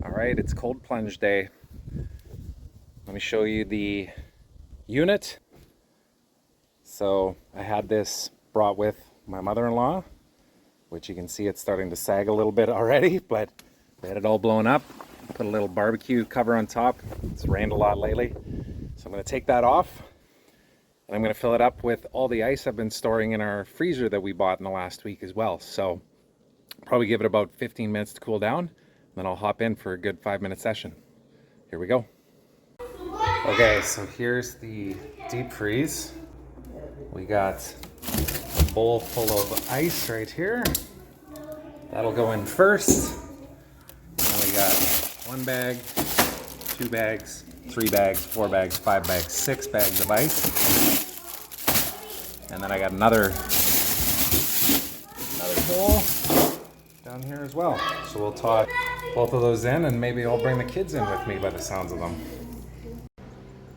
All right, it's cold plunge day. Let me show you the unit. So I had this brought with my mother-in-law, which you can see it's starting to sag a little bit already, but they had it all blown up. Put a little barbecue cover on top. It's rained a lot lately. So I'm gonna take that off and I'm gonna fill it up with all the ice I've been storing in our freezer that we bought in the last week as well. So probably give it about 15 minutes to cool down. Then I'll hop in for a good 5-minute session. Here we go. Okay, so here's the deep freeze. We got a bowl full of ice right here. That'll go in first. And we got 1 bag, 2 bags, 3 bags, 4 bags, 5 bags, 6 bags of ice. And then I got another bowl down here as well. So we'll toss both of those in, and maybe I'll bring the kids in with me by the sounds of them.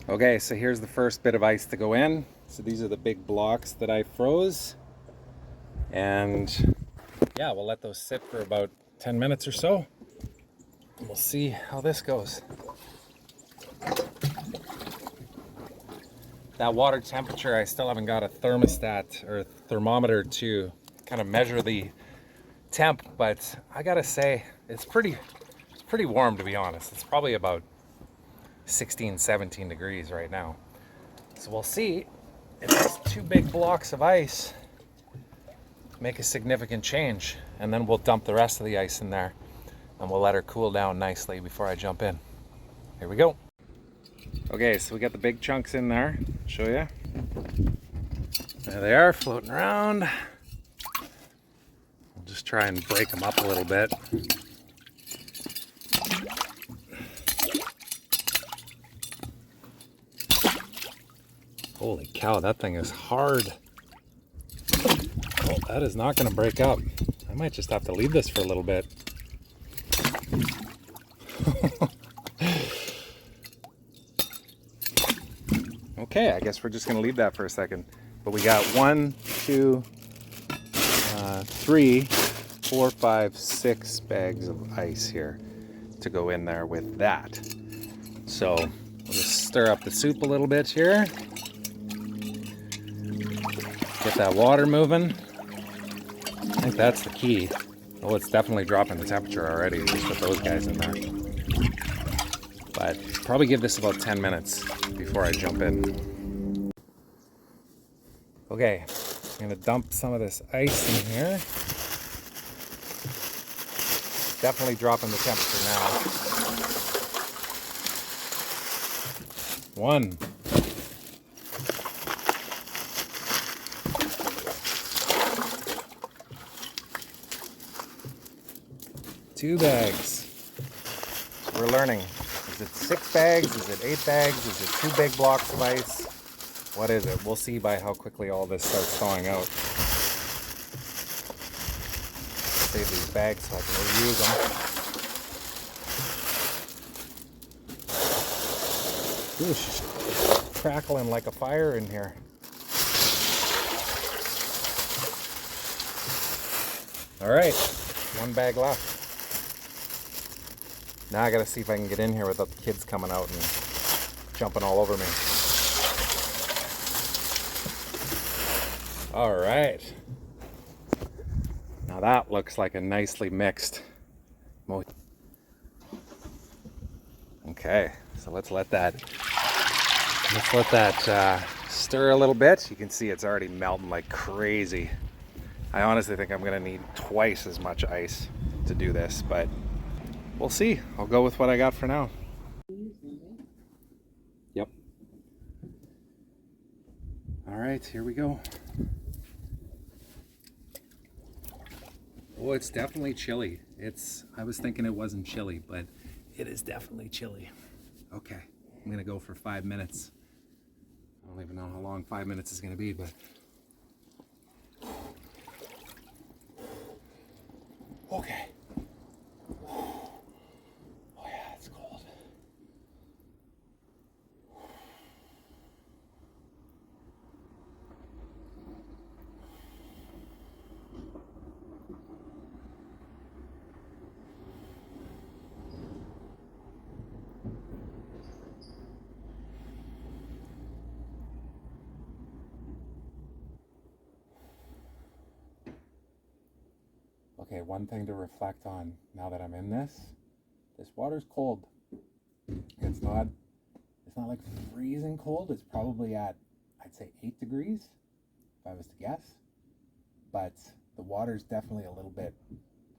Okay, so here's the first bit of ice to go in. So these are the big blocks that I froze. And yeah, we'll let those sit for about 10 minutes or so. And we'll see how this goes. That water temperature, I still haven't got a thermostat or thermometer to kind of measure the temp, but I gotta say it's pretty warm, to be honest. It's probably about 16, 17 degrees right now. So we'll see if these 2 big blocks of ice make a significant change, and then we'll dump the rest of the ice in there and we'll let her cool down nicely before I jump in. Here we go. Okay, so we got the big chunks in there. I'll show you. There they are, floating around. We'll just try and break them up a little bit. Holy cow, that thing is hard. Oh, that is not going to break up. I might just have to leave this for a little bit. Okay, I guess we're just going to leave that for a second. But we got 1, 2, 3, 4, 5, 6 bags of ice here to go in there with that. So we'll just stir up the soup a little bit here. Get that water moving. I think that's the key. Oh, it's definitely dropping the temperature already just with those guys in there. But probably give this about 10 minutes before I jump in. Okay, I'm gonna dump some of this ice in here. Definitely dropping the temperature now. 1. 2 bags. We're learning. Is it 6 bags? Is it 8 bags? Is it 2 big blocks of ice? What is it? We'll see by how quickly all this starts thawing out. Save these bags so I can reuse them. Ooh, she's crackling like a fire in here. All right, 1 bag left. Now I gotta see if I can get in here without the kids coming out and jumping all over me. All right. Now that looks like a nicely mixed mojito. Okay, so let's let that stir a little bit. You can see it's already melting like crazy. I honestly think I'm gonna need twice as much ice to do this, but we'll see. I'll go with what I got for now. Yep. All right, here we go. Oh, it's definitely chilly. I was thinking it wasn't chilly, but it is definitely chilly. Okay, I'm gonna go for 5 minutes. I don't even know how long 5 minutes is gonna be, but. Okay. Okay, one thing to reflect on now that I'm in this water's cold. It's not like freezing cold. It's probably at, I'd say, 8 degrees if I was to guess. But the water's definitely a little bit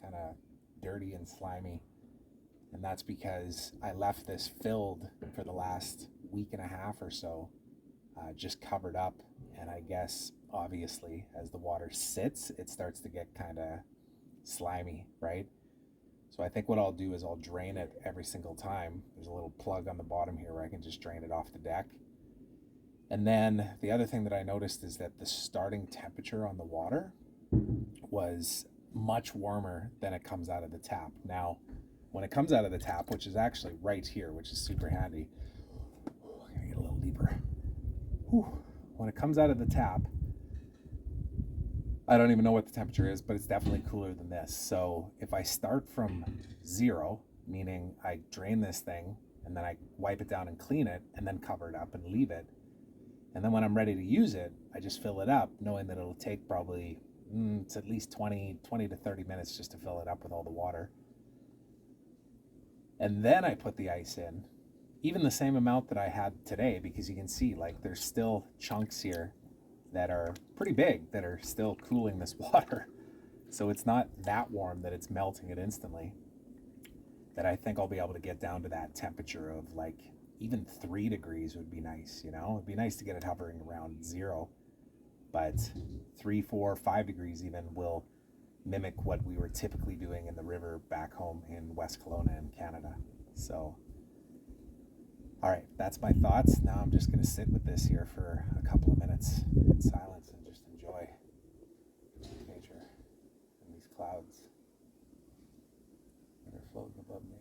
kind of dirty and slimy. And that's because I left this filled for the last week and a half or so, just covered up. And I guess, obviously, as the water sits, it starts to get kind of slimy, right? So I think what I'll do is I'll drain it every single time. There's a little plug on the bottom here where I can just drain it off the deck. And then the other thing that I noticed is that the starting temperature on the water was much warmer than it comes out of the tap. Now, when it comes out of the tap, which is actually right here, which is super handy. I'm gonna get a little deeper. When it comes out of the tap, I don't even know what the temperature is, but it's definitely cooler than this. So if I start from 0, meaning I drain this thing and then I wipe it down and clean it and then cover it up and leave it, and then when I'm ready to use it, I just fill it up, knowing that it'll take probably it's at least 20 to 30 minutes just to fill it up with all the water. And then I put the ice in, even the same amount that I had today, because you can see like there's still chunks here that are pretty big that are still cooling this water. So it's not that warm that it's melting it instantly. That I think I'll be able to get down to that temperature of like even 3 degrees would be nice, you know? It'd be nice to get it hovering around 0, but 3, 4, 5 degrees even will mimic what we were typically doing in the river back home in West Kelowna in Canada. So, all right, that's my thoughts. Now I'm just gonna sit with this here for a couple of minutes in silence and just enjoy nature and these clouds that are floating above me.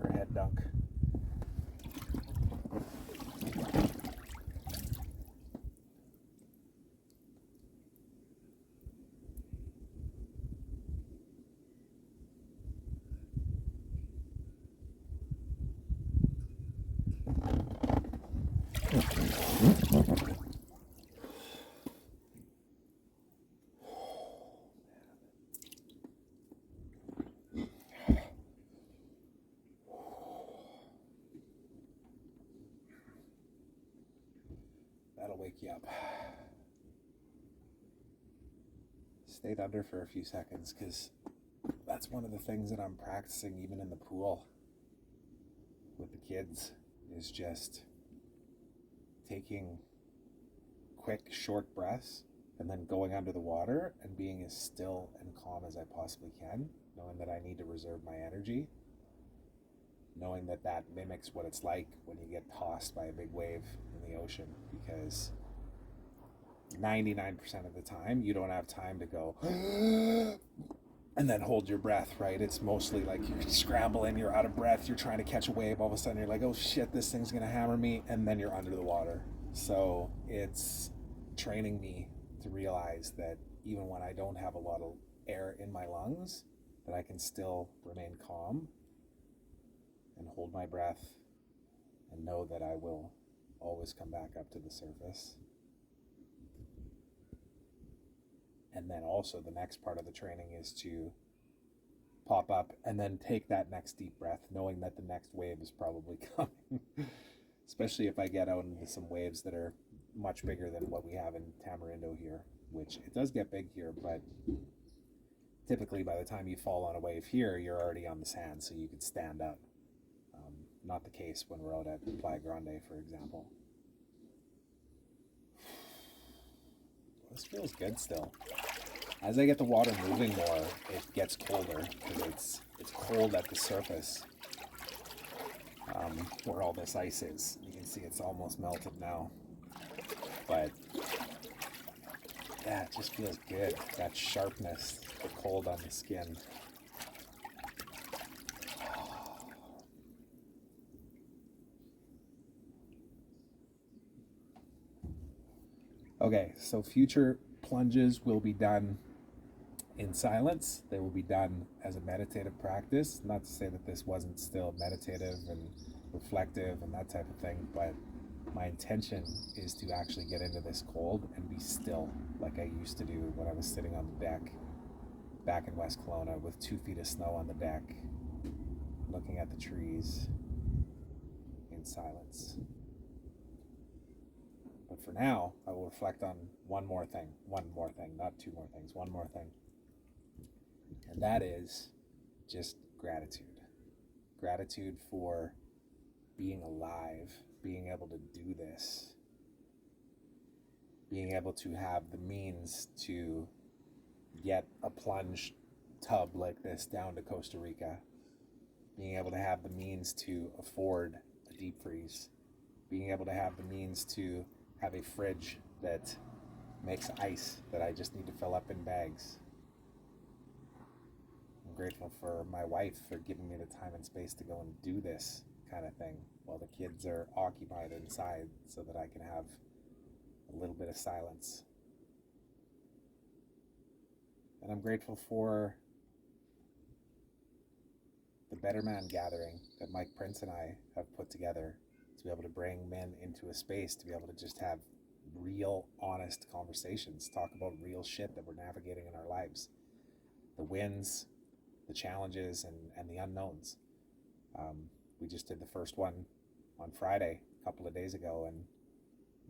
For a head dunk. That'll wake you up. Stayed under for a few seconds because that's one of the things that I'm practicing even in the pool with the kids is just taking quick, short breaths and then going under the water and being as still and calm as I possibly can, knowing that I need to reserve my energy, knowing that that mimics what it's like when you get tossed by a big wave in the ocean, because 99% of the time you don't have time to go and then hold your breath, right? It's mostly like you're scrambling, you're out of breath, you're trying to catch a wave, all of a sudden you're like, oh shit, this thing's gonna hammer me, and then you're under the water. So it's training me to realize that even when I don't have a lot of air in my lungs, that I can still remain calm and hold my breath and know that I will always come back up to the surface. And then also the next part of the training is to pop up and then take that next deep breath, knowing that the next wave is probably coming. Especially if I get out into some waves that are much bigger than what we have in Tamarindo here, which it does get big here, but typically by the time you fall on a wave here, you're already on the sand, so you could stand up. Not the case when we're out at Playa Grande, for example. This feels good still. As I get the water moving more, it gets colder because it's cold at the surface where all this ice is. You can see it's almost melted now. But yeah, it just feels good. That sharpness, the cold on the skin. Okay, so future plunges will be done in silence. They will be done as a meditative practice. Not to say that this wasn't still meditative and reflective and that type of thing, but my intention is to actually get into this cold and be still like I used to do when I was sitting on the deck back in West Kelowna with 2 feet of snow on the deck, looking at the trees in silence. But for now, I will reflect on one more thing, not two more things, one more thing. And that is just gratitude. Gratitude for being alive, being able to do this, being able to have the means to get a plunge tub like this down to Costa Rica, being able to have the means to afford a deep freeze, being able to have the means to have a fridge that makes ice that I just need to fill up in bags. I'm grateful for my wife for giving me the time and space to go and do this kind of thing while the kids are occupied inside so that I can have a little bit of silence. And I'm grateful for the Better Man gathering that Mike Prince and I have put together to be able to bring men into a space to be able to just have real, honest conversations, talk about real shit that we're navigating in our lives, the wins, the challenges, and the unknowns. We just did the first one on Friday a couple of days ago, and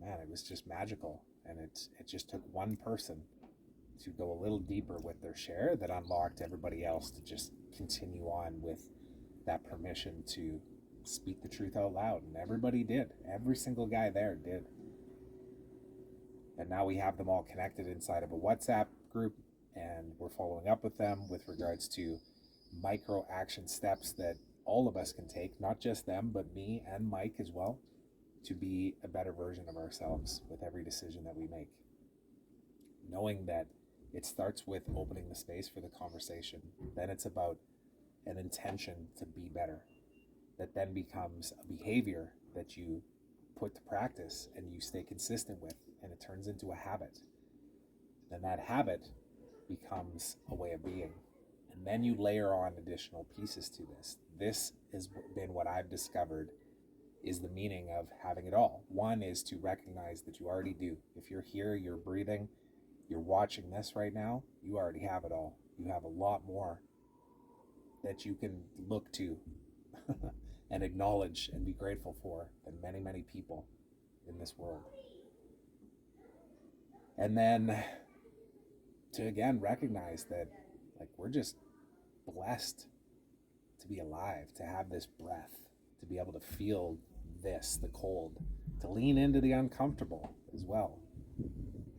man, it was just magical. And it just took one person to go a little deeper with their share that unlocked everybody else to just continue on with that permission to speak the truth out loud. And everybody did. Every single guy there did. And now we have them all connected inside of a WhatsApp group, and we're following up with them with regards to micro action steps that all of us can take, not just them, but me and Mike as well, to be a better version of ourselves with every decision that we make. Knowing that it starts with opening the space for the conversation, then it's about an intention to be better, that then becomes a behavior that you put to practice and you stay consistent with, and it turns into a habit. Then that habit becomes a way of being. And then you layer on additional pieces to this. This has been what I've discovered is the meaning of having it all. One is to recognize that you already do. If you're here, you're breathing, you're watching this right now, you already have it all. You have a lot more that you can look to and acknowledge and be grateful for than many, many people in this world. And then to again recognize that like we're just blessed to be alive, to have this breath, to be able to feel this, the cold, to lean into the uncomfortable as well.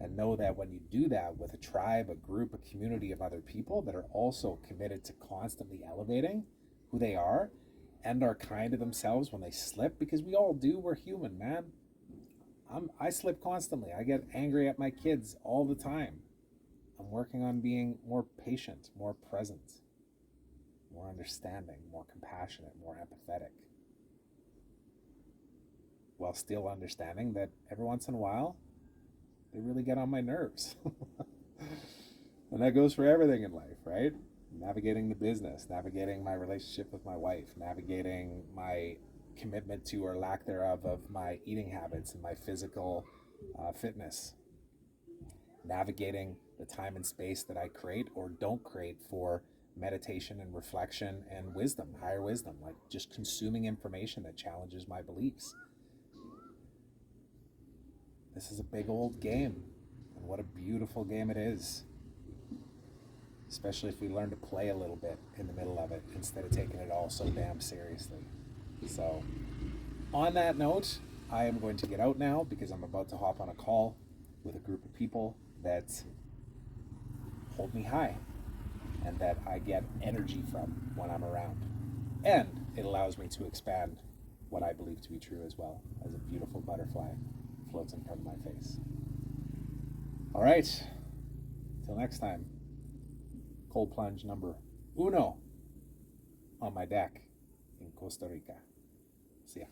And know that when you do that with a tribe, a group, a community of other people that are also committed to constantly elevating who they are and are kind to themselves when they slip, because we all do, we're human, man. I slip constantly. I get angry at my kids all the time. I'm working on being more patient, more present, more understanding, more compassionate, more empathetic, while still understanding that every once in a while, they really get on my nerves. And that goes for everything in life, right? Navigating the business, navigating my relationship with my wife, navigating my commitment to or lack thereof of my eating habits and my physical fitness, navigating the time and space that I create or don't create for meditation and reflection and wisdom, higher wisdom, like just consuming information that challenges my beliefs. This is a big old game, and what a beautiful game it is, especially if we learn to play a little bit in the middle of it instead of taking it all so damn seriously. So, on that note, I am going to get out now because I'm about to hop on a call with a group of people that hold me high and that I get energy from when I'm around. And it allows me to expand what I believe to be true as well, as a beautiful butterfly floats in front of my face. All right, till next time, cold plunge number uno on my deck in Costa Rica. See ya.